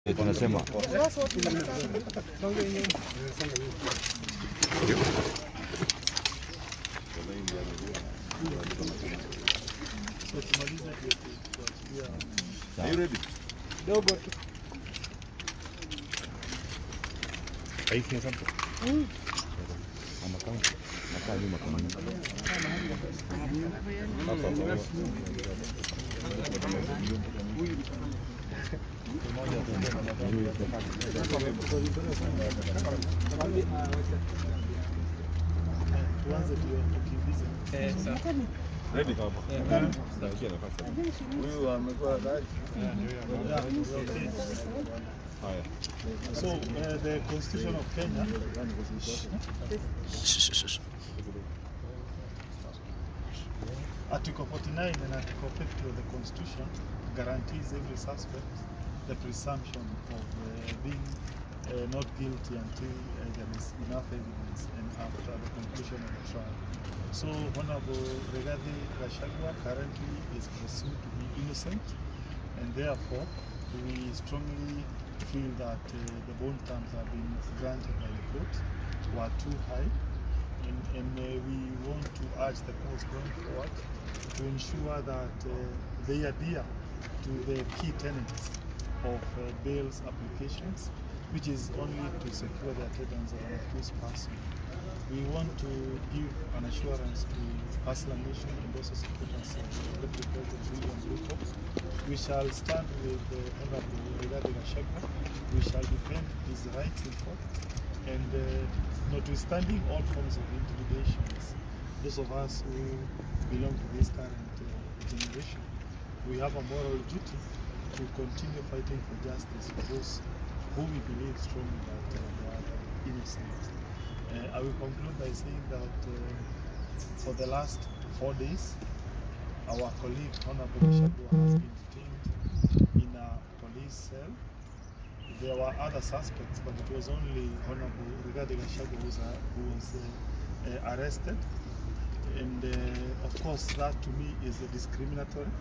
Tunasema are you ready? Dogo. Are you seeing something? I'm account. Ready? So the Constitution of Kenya Article 49 and Article 50 of the Constitution guarantees every suspect the presumption of being not guilty until there is enough evidence and after the conclusion of the trial. So Honorable Rigathi Gachagua currently is presumed to be innocent, and therefore we strongly feel that the bond terms have been granted by the court were too high, and we want to urge the courts going forward to ensure that they adhere to the key tenets of bail's applications, which is only to secure the attendance of an accused person. We want to give an assurance to Hustler Nation and also supporters of Deputy President Ruto. We shall stand with Honorable Rigathi Gachagua. We shall defend his rights in court, and notwithstanding all forms of intimidations, those of us who belong to this current generation, we have a moral duty to continue fighting for justice for those who we believe strongly that they are innocent. I will conclude by saying that for the last 4 days, our colleague Honorable Gachagua has been detained in a police cell. There were other suspects, but it was only Honorable Rigathi Gachagua who was arrested. And of course, that to me is discriminatory,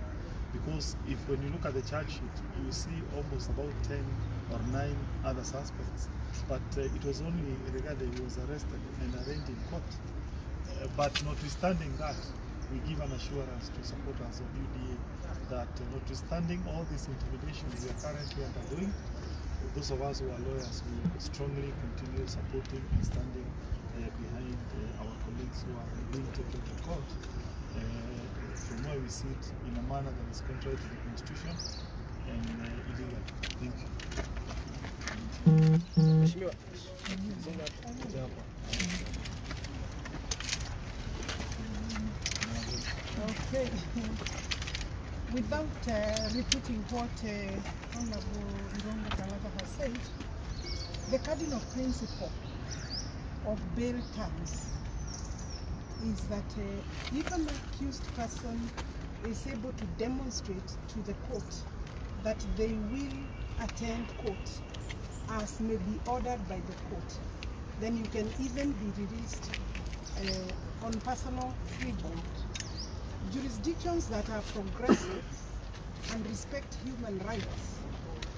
because if when you look at the charge sheet, you see almost about 10 or 9 other suspects, but it was only Rigathi who was arrested and arraigned in court. But notwithstanding that, we give an assurance to supporters of UDA that notwithstanding all these intimidations we are currently undergoing, those of us who are lawyers will strongly continue supporting and standing behind our colleagues who are being taken to court from where we sit in a manner that is contrary to the Constitution and illegal. Thank you. Okay. Without repeating what Honorable Rigathi has said, the cardinal principle of bail terms is that if an accused person is able to demonstrate to the court that they will attend court as may be ordered by the court, then you can even be released on personal freedom. Jurisdictions that are progressive and respect human rights,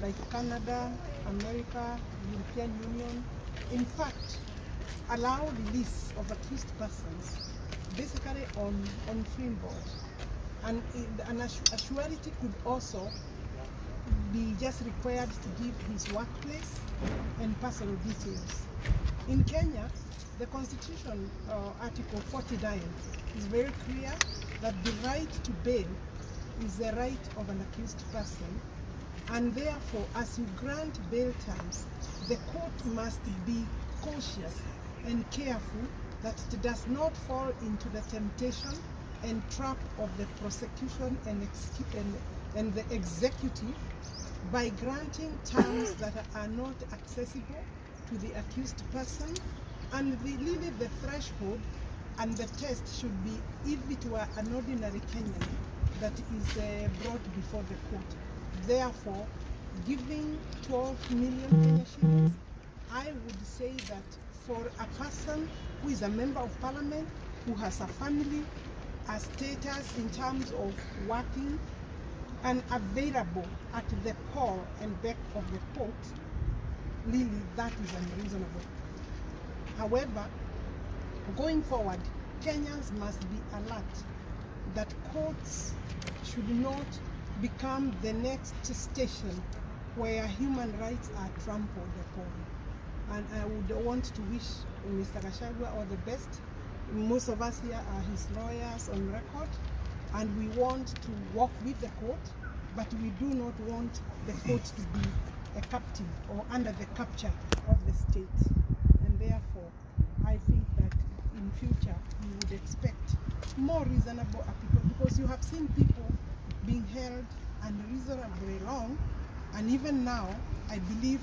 like Canada, America, European Union, in fact, allow release of accused persons basically on free board. And a surety could also be just required to give his workplace and personal details. In Kenya, the Constitution, Article 49, is very clear that the right to bail is the right of an accused person, and therefore, as you grant bail terms, the court must be cautious and careful that it does not fall into the temptation and trap of the prosecution and the executive by granting terms that are not accessible to the accused person, and really the threshold and the test should be if it were an ordinary Kenyan that is brought before the court. Therefore, giving 12 million Kenya shillings, I would say that for a person who is a member of parliament, who has a family, a status in terms of working, and available at the call and beck of the court, really that is unreasonable. However, going forward, Kenyans must be alert that courts should not become the next station where human rights are trampled upon. And I would want to wish Mr. Gachagua all the best. Most of us here are his lawyers on record, and we want to work with the court, but we do not want the court to be a captive or under the capture of the state. And therefore, I think that in future we would expect more reasonable appeal, because you have seen people being held unreasonably long, and even now I believe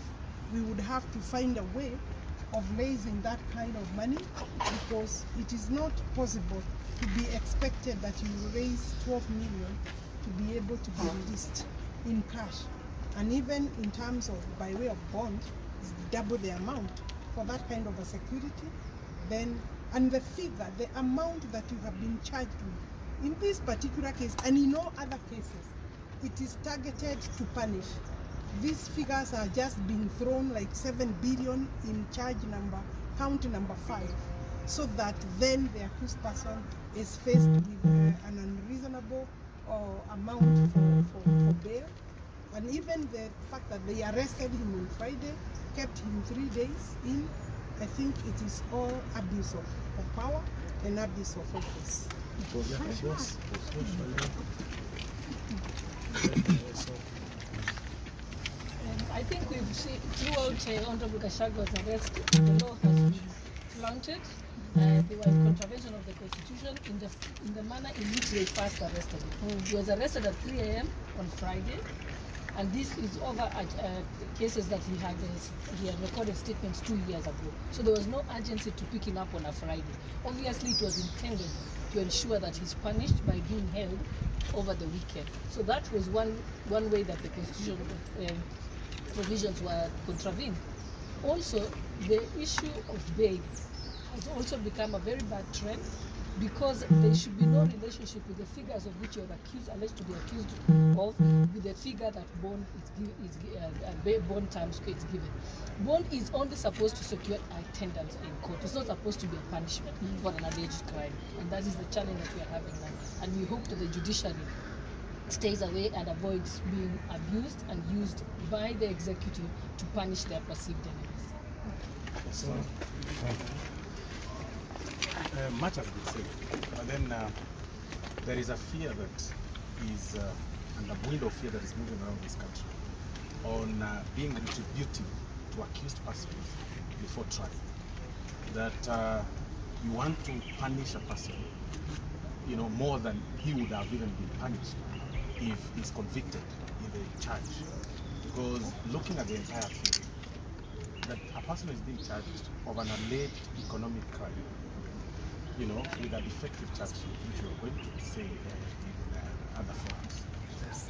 we would have to find a way of raising that kind of money, because it is not possible to be expected that you will raise 12 million to be able to be released in cash, and even in terms of by way of bond, is double the amount for that kind of a security. Then, and the figure, the amount that you have been charged with in this particular case and in all other cases, it is targeted to punish. These figures are just being thrown like 7 billion in charge number, count number 5, so that then the accused person is faced with an unreasonable amount for bail. And even the fact that they arrested him on Friday, kept him 3 days in, I think it is all abuse of power and abuse of office. I think we've seen throughout Honorable Gachagua's arrest, the law has been flouted. They were in contravention of the Constitution in the manner in which they first arrested him. He was arrested at 3 a.m. on Friday, and this is over at cases that he had recorded statements 2 years ago. So there was no urgency to pick him up on a Friday. Obviously, it was intended to ensure that he's punished by being held over the weekend. So that was one way that the Constitution provisions were contravened. Also, the issue of bail has also become a very bad trend, because there should be no relationship with the figures of which you're alleged to be accused of, with the figure that bond terms is given. Bond is only supposed to secure attendance in court. It's not supposed to be a punishment for an alleged crime, and that is the challenge that we are having now. And we hope that the judiciary stays away and avoids being abused and used by the executive to punish their perceived enemies. So, much has been said, but then there is a fear that is, and a wind of fear that is moving around this country on being retributive to accused persons before trial. That you want to punish a person, more than he would have even been punished if he's convicted in the charge. Because looking at the entire thing, that a person is being charged of an alleged economic crime, with a defective charge sheet, which you're going to say in other forms.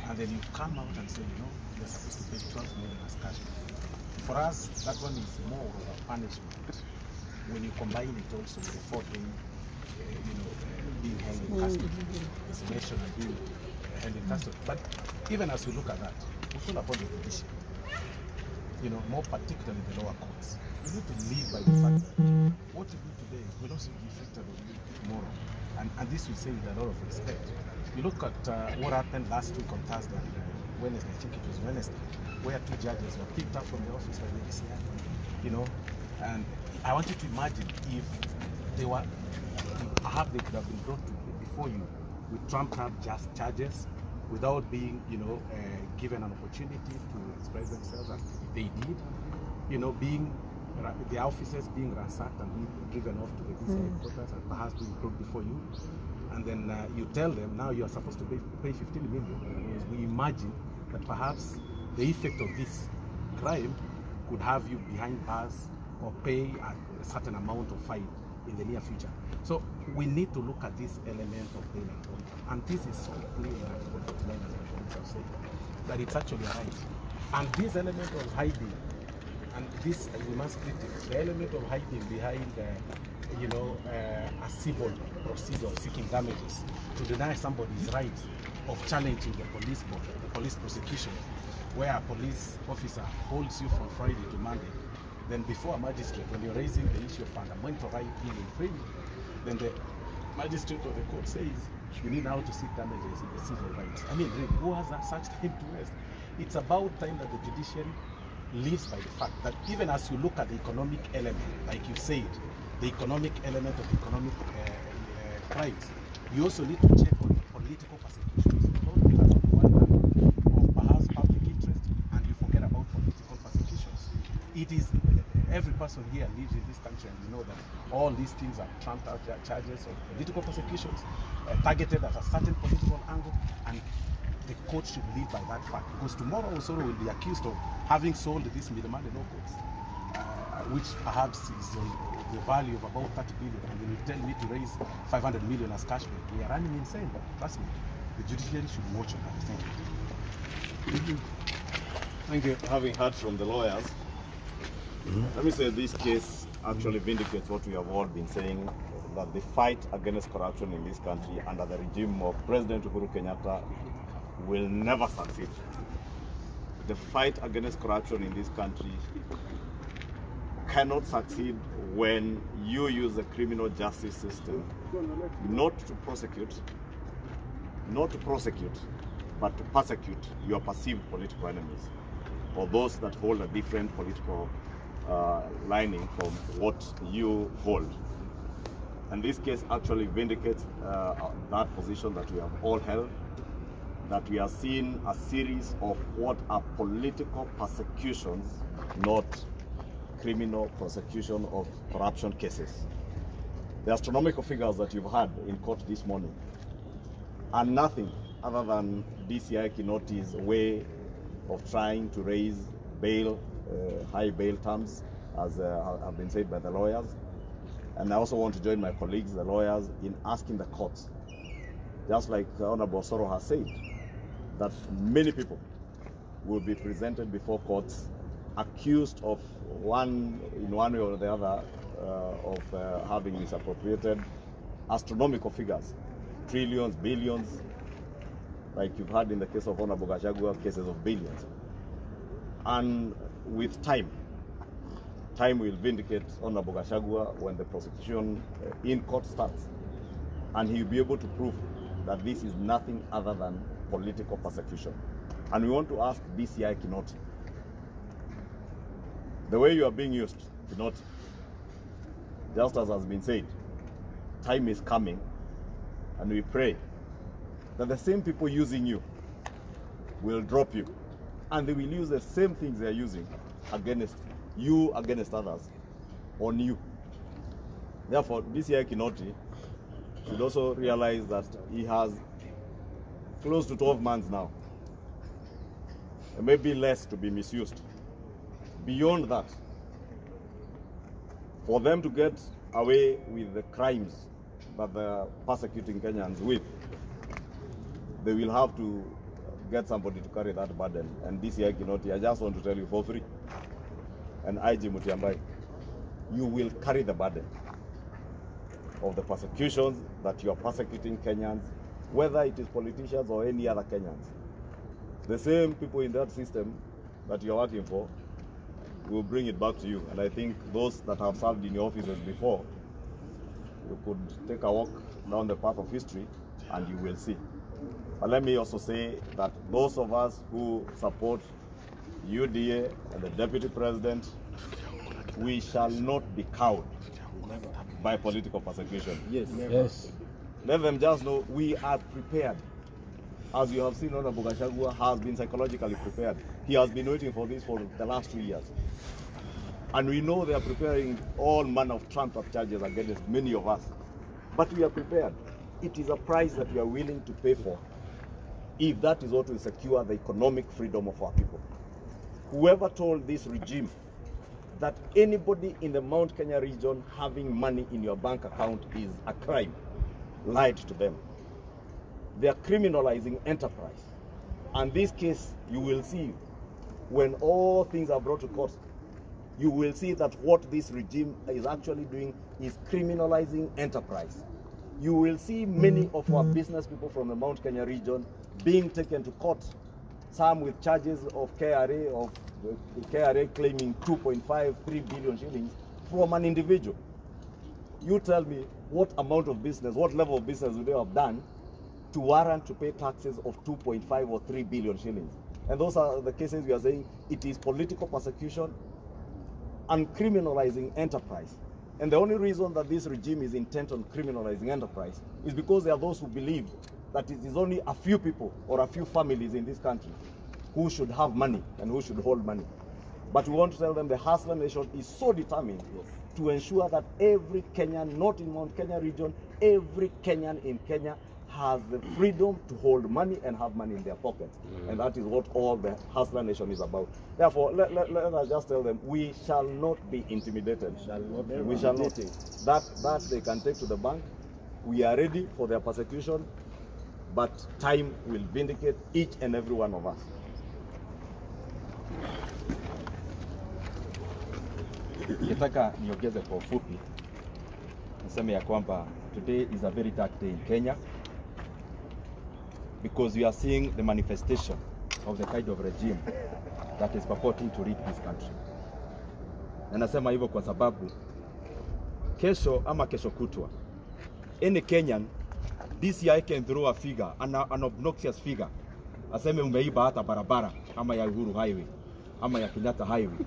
And then you come out and say, they're supposed to pay 12 million as cash. For us, that one is more of a punishment when you combine it also with the 4 days, being held in custody, isolation and being held in custody. But even as we look at that, we call upon the judiciary, more particularly the lower courts. You need to live by the fact that what you do today will also be affected on you tomorrow. And this we say with a lot of respect. You look at what happened last week on Thursday, Wednesday, I think it was Wednesday, where 2 judges were picked up from the office by the DCI, and I want you to imagine if they were, perhaps they could have been brought before you with trumped up just charges without being, given an opportunity to express themselves as they did, being the officers being ransacked and being driven off to the DCI headquarters and perhaps being brought before you, and then you tell them now you are supposed to pay 15 million. We imagine that perhaps the effect of this crime could have you behind bars or pay a certain amount of fine in the near future. So we need to look at this element of bail and bond, and this is so clear in Article 49, as the police have said, that it's actually a right. And this element of hiding, and this we must critique, the element of hiding behind a civil procedure of seeking damages to deny somebody's right of challenging the police board police prosecution, where a police officer holds you from Friday to Monday, then before a magistrate, when you're raising the issue of fundamental right being infringed, then the magistrate or the court says you need now to seek damages in the civil rights. I mean, really, who has such time to rest? It's about time that the judiciary lives by the fact that even as you look at the economic element, like you said, the economic element of economic crimes, you also need to check on political persecutions. Don't pick up one of perhaps public interest and you forget about political persecutions. It is every person here lives in this country, and you know that all these things are trumped out charges of political persecutions targeted at a certain political angle, and the court should live by that fact, because tomorrow Osoro will be accused of having sold this Milimani law courts, which perhaps is on the value of about 30 billion, and they will tell me to raise 500 million as cash bail. We are running insane, but trust me, the judiciary should watch on that. Thank you. Thank you. Having heard from the lawyers, let me say this case actually vindicates what we have all been saying, that the fight against corruption in this country under the regime of President Uhuru Kenyatta will never succeed. The fight against corruption in this country cannot succeed when you use the criminal justice system not to prosecute, but to persecute your perceived political enemies, or those that hold a different political lining from what you hold. And this case actually vindicates that position that we have all held, that we are seeing a series of what are political persecutions, not criminal prosecution of corruption cases. The astronomical figures that you've had in court this morning are nothing other than DCI Kinoti's way of trying to raise bail, high bail terms, as have been said by the lawyers. And I also want to join my colleagues, the lawyers, in asking the courts, just like Honorable Osoro has said, that many people will be presented before courts accused of in one way or the other of having misappropriated astronomical figures, trillions, billions, like you've had in the case of Honorable Gachagua, cases of billions. And with time will vindicate Honorable Gachagua when the prosecution in court starts, and he'll be able to prove that this is nothing other than political persecution. And we want to ask DCI Kinoti, the way you are being used, Kinoti, just as has been said, time is coming, and we pray that the same people using you will drop you, and they will use the same things they are using against you, against others, on you. Therefore, DCI Kinoti should also realize that he has close to 12 months now, and maybe less, to be misused. Beyond that, for them to get away with the crimes that they're persecuting Kenyans with, they will have to get somebody to carry that burden. And DCI Kinoti, I just want to tell you for free, and IG Mutiambai, you will carry the burden of the persecutions that you are persecuting Kenyans, whether it is politicians or any other Kenyans. The same people in that system that you are working for will bring it back to you. And I think those that have served in your offices before, you could take a walk down the path of history and you will see. But let me also say that those of us who support UDA and the Deputy President, we shall not be cowed by political persecution. Yes. Never. Yes. Let them just know we are prepared. As you have seen, Honorable Gachagua has been psychologically prepared. He has been waiting for this for the last 2 years. And we know they are preparing all manner of trumped-up charges against many of us. But we are prepared. It is a price that we are willing to pay for, if that is what will secure the economic freedom of our people. Whoever told this regime that anybody in the Mount Kenya region having money in your bank account is a crime, lied to them. They are criminalizing enterprise. And this case, you will see, when all things are brought to court, you will see that what this regime is actually doing is criminalizing enterprise. You will see many of our business people from the Mount Kenya region being taken to court some with charges of KRA, of the KRA claiming 2.5, 3 billion shillings from an individual. You tell me what amount of business, what level of business would they have done to warrant to pay taxes of 2.5 or 3 billion shillings? And those are the cases we are saying it is political persecution and criminalizing enterprise. And the only reason that this regime is intent on criminalizing enterprise is because there are those who believe that it is only a few people or a few families in this country who should have money and who should hold money. But we want to tell them the Hustler Nation is so determined to ensure that every Kenyan, not in Mount Kenya region, every Kenyan in Kenya has the freedom to hold money and have money in their pockets. And that is what all the Hustler Nation is about. Therefore, let us just tell them, we shall not be intimidated. We shall not. That they can take to the bank. We are ready for their persecution, but time will vindicate each and every one of us. Ningetaka niongeze kwa ufupi niseme ya kwamba today is a very dark day in Kenya because we are seeing the manifestation of the kind of regime that is purporting to lead this country. Na nasema hivyo kwa sababu kesho ama kesho kutwa any Kenyan this year can throw a figure, an obnoxious figure, aseme umeiba hata barabara ama ya Uhuru Highway ama ya Kenyatta Highway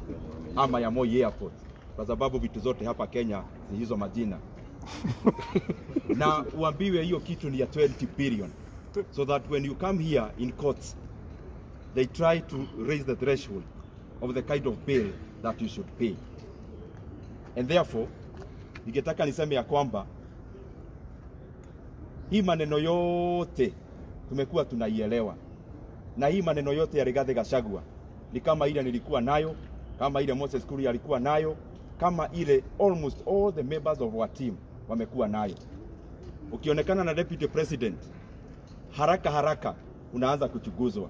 ama ya Moi Airport, kwa sababu vitu zote hapa Kenya ni hizo majina. Na uambiwe hiyo kitu ni ya 20 billion, so that when you come here in courts they try to raise the threshold of the kind of bail that you should pay. And therefore ningetaka niseme ya kwamba hii maneno yote tumekuwa tunaielewa, na hii maneno yote ya Rigathi Gachagua ni kama ile nilikuwa nayo, kama ile Moses Kuria alikuwa nayo, kama ile almost all the members of our team wamekuwa nayo. Ukionekana na deputy president haraka haraka unaanza kuchuguzwa.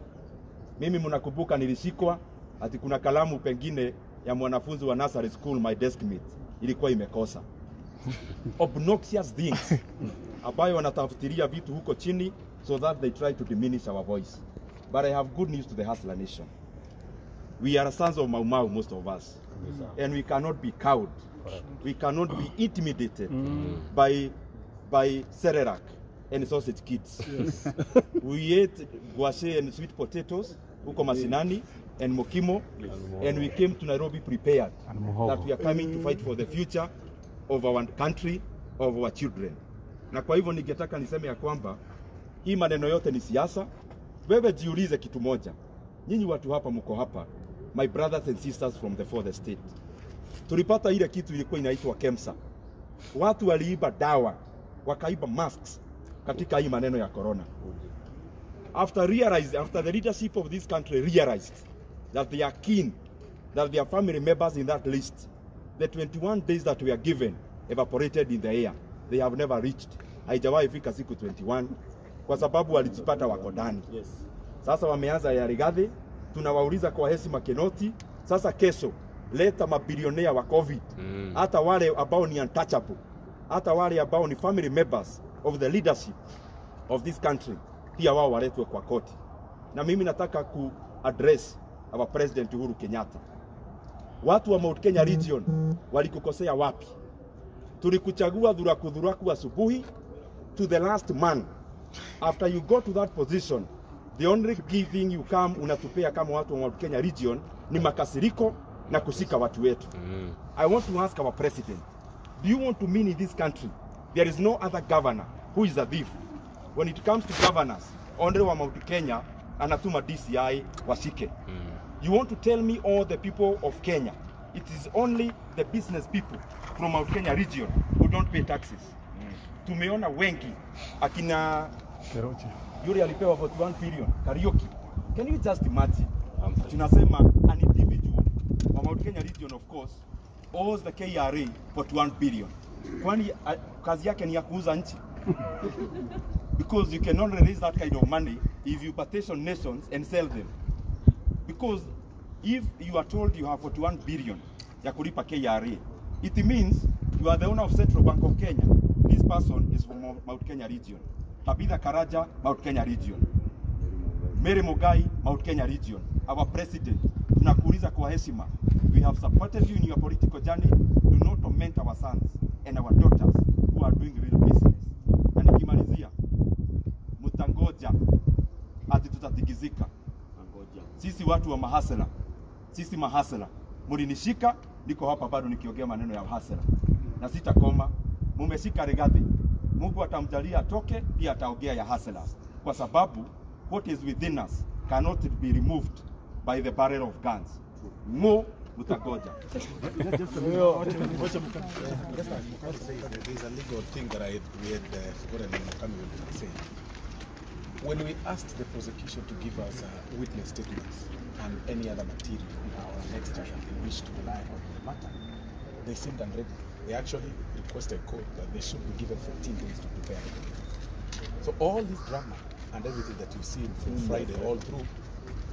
Mimi mnakumbuka nilishikwa ati kuna kalamu pengine ya mwanafunzi wa nursery school my deskmate ilikuwa imekosa. Obnoxious things ambayo wanatafutiria vitu huko chini so that they try to diminish our voice. But I have good news to the Hustler Nation. We are sons of Mau Mau, most of us. And we cannot be cowed. We cannot be intimidated by Serelak and sausage kids. Yes. We ate guashe and sweet potatoes huko Masinani and Mokimo, and we came to Nairobi prepared that we are coming to fight for the future of our country, of our children. Na kwa hivyo ningetaka niseme ya kwamba hii maneno yote ni siasa. Wewe jiulize kitu moja. Nyinyi watu hapa mko hapa, my brothers and sisters from the fourth estate. Tulipata ile kitu ilikuwa inaitwa KEMSA. Watu waliiba dawa, wakaiba masks katika hii maneno ya corona. After the leadership of this country realized that they are keen, that their family members in that list, the 21 days that we are given evaporated in the air. They have never reached. Haijawahi fika siku 21 kwa sababu walijipata wako ndani. Yes. Sasa wameanza ya Rigathi, tunawauliza kwa heshima Kenoti, sasa kesho leta mabilionea wa COVID. Hata wale ambao ni untouchable, hata wale ambao ni family members of the leadership of this country, pia wao waletwe kwa koti. Na mimi nataka ku address our president Uhuru Kenyatta. Watu wa Mount Kenya region walikukosea wapi? Tulikuchagua dhuraku asubuhi to the last man. After you go to that position, the only giving you come unatupea kama watu wa Mount Kenya region ni makasiriko na kusika watu wetu. I want to ask our president, do you want to mean in this country there is no other governor who is a thief? When it comes to governors, only wa Mount Kenya anatuma DCI washike. You want to tell me all the people of Kenya, it is only the business people from Mount Kenya region who don't pay taxes? Tumeona wengi akina yule alipewa 41 billion karaoke. Can you just imagine? Tunasema an individual from Mount Kenya region of course owes the KRA 41 billion. Kwani kazi yake ni ya kuuza nchi? Because you can only raise that kind of money if you petition nations and sell them. Because if you are told you have 41 billion ya kulipa KRA, it means you are the owner of Central Bank of Kenya. This person is from Mount Kenya region. Tabitha Karaja, Mount Kenya region. Mary Mugai, Mount Kenya region, our president, tunakuuliza kwa heshima, we have supported you in your political journey. Do not torment our sons and our daughters who are doing real business. Na nikimalizia, mutangoja ati tutatigizika. Sisi watu wa mahasela, sisi mahasela, mulinishika, niko hapa bado nikiongea maneno ya mahasela. Na sitakoma, mumeshika Rigathi. Mungu atamjalia atoke, pia ataongea ya hustlers. Kwa sababu what is within us cannot be removed by the barrel of guns. Mo mutagoja. There is a legal thing that we had forgotten in Mukami to say. When we asked the prosecution to give us witness statements and any other material in our next trial they wish to rely on the matter, they seemed unready. They actually requested court that they should be given 14 days to prepare it. So all this drama and everything that you've seen from Friday all through,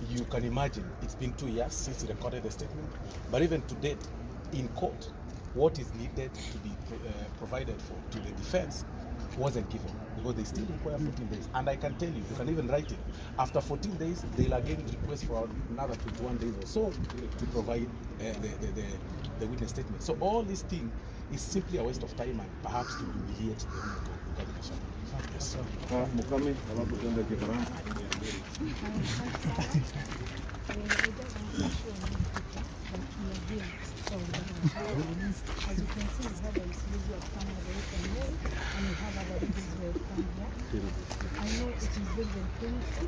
you can imagine it's been 2 years since he recorded the statement. But even to date, in court, what is needed to be provided for to the defense wasn't given because they still require 14 days. And I can tell you, you can even write it. After 14 days, they'll again request for another 21 days or so to provide the witness statement. So all this thing is simply a waste of time and perhaps to humiliate the Rigathi Gachagua. Yes, sir. Mukami, alafu tuende Kifaransa. As you can see, we have a series of cameras and we have our registered camera. I know it is very, very painful.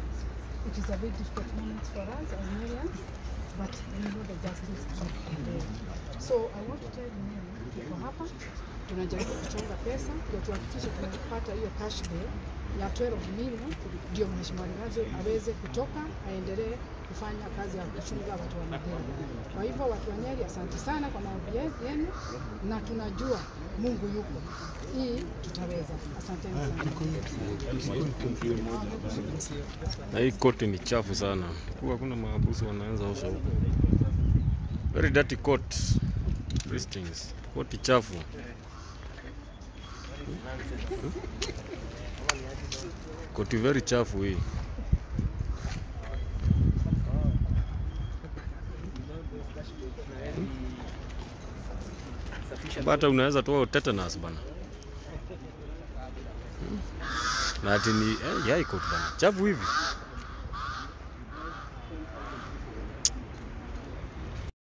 It is a very difficult moment for us as Malians, but we know the justice is there. So I want to tell you, tuko hapa tunajaribu kuchonga pesa ndio tuhakikishe tunapata hiyo cash bail ya 12 million ndio Mheshimiwa Rigathi aweze kutoka aendelee kufanya kazi ya kuchunga watu wa Madera. Kwa hivyo watu wa Nyeri, asante sana kwa maombi yenu na tunajua Mungu yuko. Hii tutaweza. Asante sana. Na hii koti ni chafu sana. Kwa kuna maabusu wanaanza osha huko. Very dirty court. These things. Koti chafu. Koti very chafu hii. Bata unaweza toa tetanus bana. Na ati ni yai koti bana. Chafu hivi.